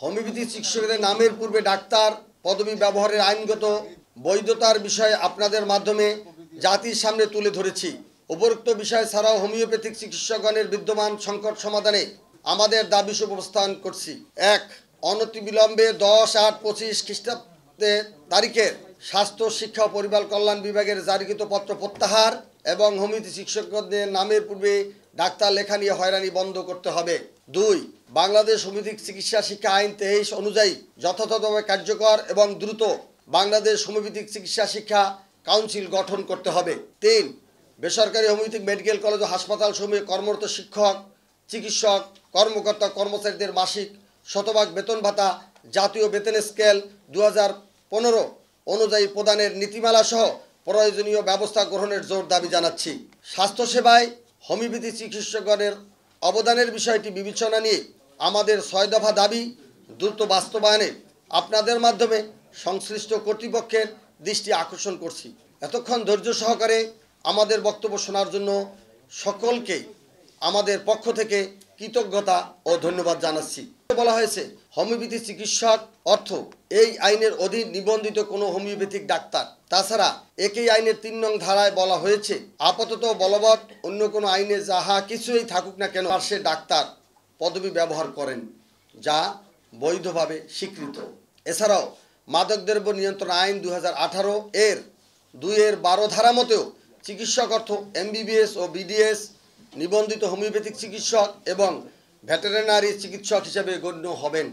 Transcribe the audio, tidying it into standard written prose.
Homeopathy চিকিৎসকদের নামের পূর্বে ডাক্তার পদবি ব্যবহারের আইনগত বৈধতার বিষয়ে আপনাদের মাধ্যমে জাতির সামনে তুলে ধরেছি। উপরোক্ত বিষয় ছাড়াও হোমিওপ্যাথিক চিকিৎসকগণের বিদ্যমান সংকট সমাধানে আমাদের দাবি উপস্থাপন করছি। ১. অনতিবিলম্বে 10/8/25 খ্রিস্টাব্দে তারিখের স্বাস্থ্য শিক্ষা ও পরিবার কল্যাণ বিভাগের জারিকৃত পত্র প্রত্যাহার এবং হোমিওপ্যাথি চিকিৎসকদের নামের পূর্বে ডাক্তার লেখা নিয়ে হয়রানি বন্ধ করতে হবে। ২. বাংলাদেশ হোমিওপ্যাথিক চিকিৎসা শিক্ষা আইন 23 অনুযায়ী যথাযথভাবে কার্যকর এবং দ্রুত বাংলাদেশ হোমিওপ্যাথিক চিকিৎসা শিক্ষা কাউন্সিল গঠন করতে হবে। ৩. বেসরকারি হোমিওপ্যাথিক মেডিকেল কলেজ ও হাসপাতাল সমূহে কর্মরত শিক্ষক, চিকিৎসক, কর্মকর্তা কর্মচারীদের মাসিক শতভাগ বেতন ভাতা জাতীয় বেতন স্কেল 2015 অনুযায়ী প্রদানের নীতিমালা সহ প্রয়োজনীয় ব্যবস্থা গ্রহণের জোর দাবি জানাচ্ছি। স্বাস্থ্যসেবায় হোমিওপ্যাথি চিকিৎসকগণের অবদানের বিষয়টি বিবেচনা নিয়ে আমাদের 6 দফা দাবি দ্রুত বাস্তবায়নে আপনাদের মাধ্যমে সংশ্লিষ্ট কর্তৃপক্ষের দৃষ্টি আকর্ষণ করছি। এতক্ষণ ধৈর্য সহকারে আমাদের বক্তব্য শোনার জন্য সকলকে আমাদের পক্ষ থেকে কৃতজ্ঞতা ও ধন্যবাদ জানাচ্ছি। বলা হয়েছে হোমিওপ্যাথি চিকিৎসক অর্থ এই আইনের অধীন নিবন্ধিত কোনো হোমিওপ্যাথিক ডাক্তার। তাছাড়া একই আইনের 3 নং ধারায় বলা হয়েছে আপাতত বলবৎ অন্য কোনো আইনে যাহা কিছুই থাকুক না কেন সে ডাক্তার পদবি ব্যবহার করেন, যা বৈধভাবে স্বীকৃত। এছাড়াও মাদকদ্রব্য নিয়ন্ত্রণ আইন 2018 এর 2-12 ধারা মতেও চিকিৎসক অর্থ MBBS ও BDS নিবন্ধিত হোমিওপ্যাথিক চিকিৎসক এবং ভেটেরিনারি চিকিৎসক হিসেবে গণ্য হবেন।